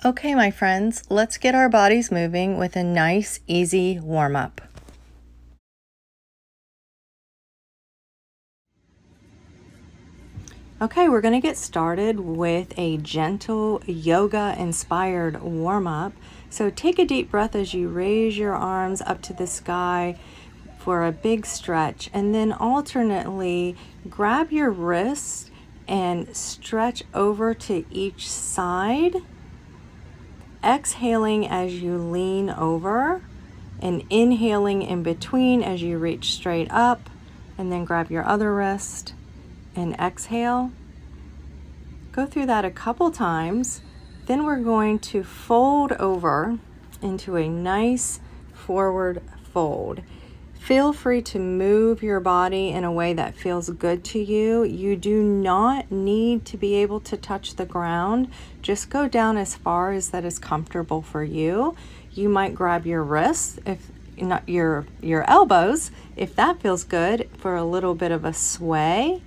Okay, my friends, let's get our bodies moving with a nice, easy warm-up. Okay, we're going to get started with a gentle yoga-inspired warm-up. So take a deep breath as you raise your arms up to the sky for a big stretch, and then alternately grab your wrists and stretch over to each side, exhaling as you lean over and inhaling in between as you reach straight up, and then grab your other wrist and exhale. Go through that a couple times. Then we're going to fold over into a nice forward fold. Feel free to move your body in a way that feels good to you. You do not need to be able to touch the ground. Just go down as far as that is comfortable for you. You might grab your wrists, if not your elbows, if that feels good, for a little bit of a sway.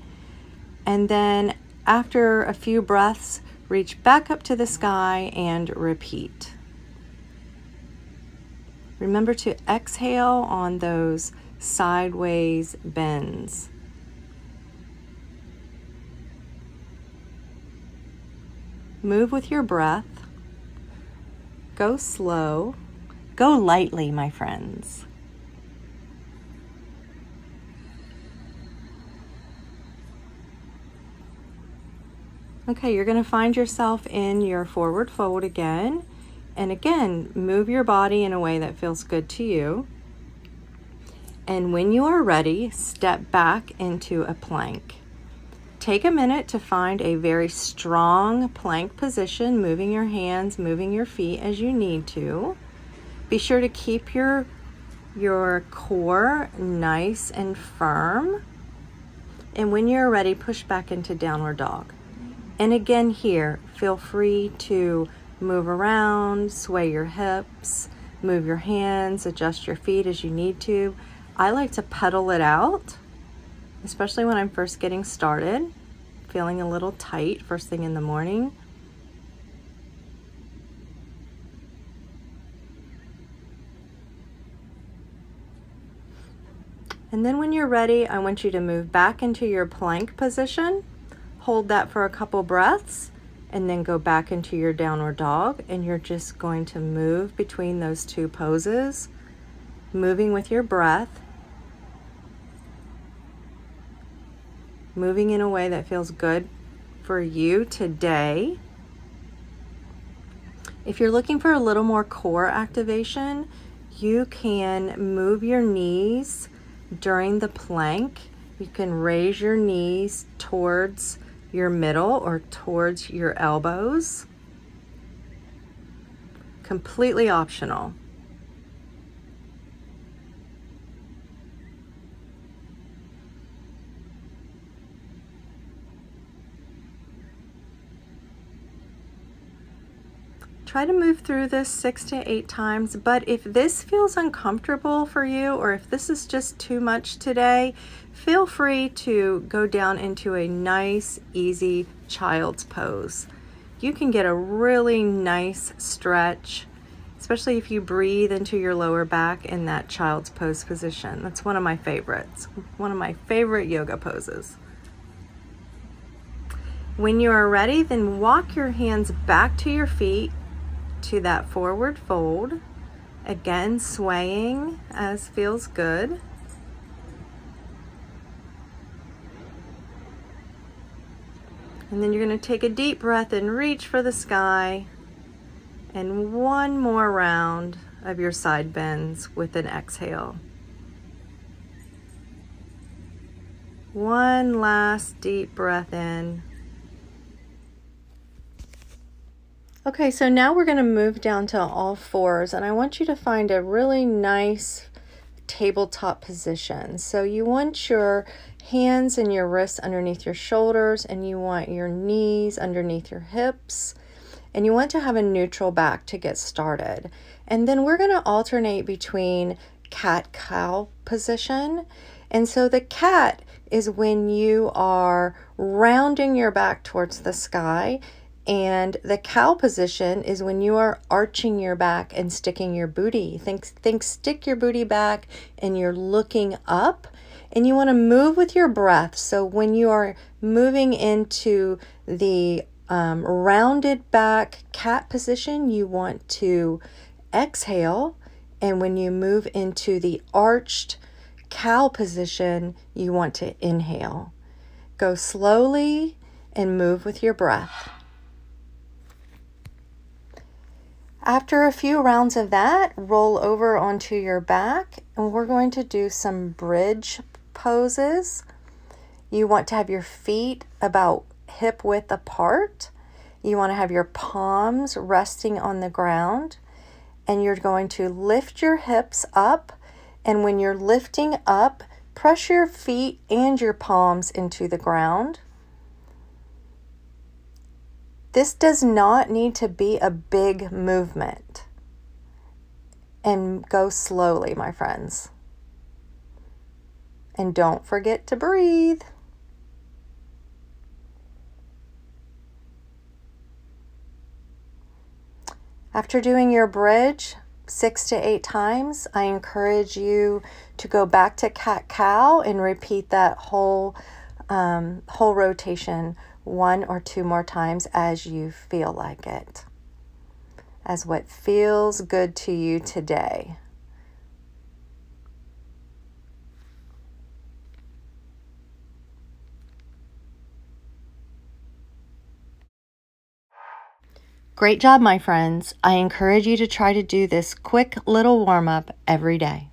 And then after a few breaths, reach back up to the sky and repeat. Remember to exhale on those sideways bends. Move with your breath. Go slow. Go lightly, my friends. Okay, you're going to find yourself in your forward fold again. And again, move your body in a way that feels good to you. And when you are ready, step back into a plank. Take a minute to find a very strong plank position, moving your hands, moving your feet as you need to. Be sure to keep your core nice and firm. And when you're ready, push back into downward dog. And again here, feel free to move around, sway your hips, move your hands, adjust your feet as you need to. I like to pedal it out, especially when I'm first getting started, feeling a little tight first thing in the morning. And then when you're ready, I want you to move back into your plank position. Hold that for a couple breaths, and then go back into your downward dog, and you're just going to move between those two poses, moving with your breath, moving in a way that feels good for you today. If you're looking for a little more core activation, you can move your knees during the plank. You can raise your knees towards your middle or towards your elbows. Completely optional. Try to move through this 6 to 8 times, but if this feels uncomfortable for you, or if this is just too much today, feel free to go down into a nice, easy child's pose. You can get a really nice stretch, especially if you breathe into your lower back in that child's pose position. That's one of my favorites, one of my favorite yoga poses. When you are ready, then walk your hands back to your feet, to that forward fold, again swaying as feels good. And then you're going to take a deep breath and reach for the sky, and one more round of your side bends with an exhale. One last deep breath in. Okay, so now we're going to move down to all fours, and I want you to find a really nice tabletop position. So you want your hands and your wrists underneath your shoulders, and you want your knees underneath your hips, and you want to have a neutral back to get started. And then we're going to alternate between cat-cow position. And so the cat is when you are rounding your back towards the sky And the cow position is when you are arching your back and sticking your booty. Think stick your booty back and you're looking up, and you want to move with your breath. So when you are moving into the rounded back cat position, you want to exhale. And when you move into the arched cow position, you want to inhale. Go slowly and move with your breath. After a few rounds of that, roll over onto your back, and we're going to do some bridge poses. You want to have your feet about hip width apart. You want to have your palms resting on the ground, and you're going to lift your hips up. And when you're lifting up, press your feet and your palms into the ground. This does not need to be a big movement. And go slowly, my friends. And don't forget to breathe. After doing your bridge 6 to 8 times, I encourage you to go back to cat-cow and repeat that whole rotation 1 or 2 more times as you feel like it, as what feels good to you today. Great job, my friends. I encourage you to try to do this quick little warm-up every day.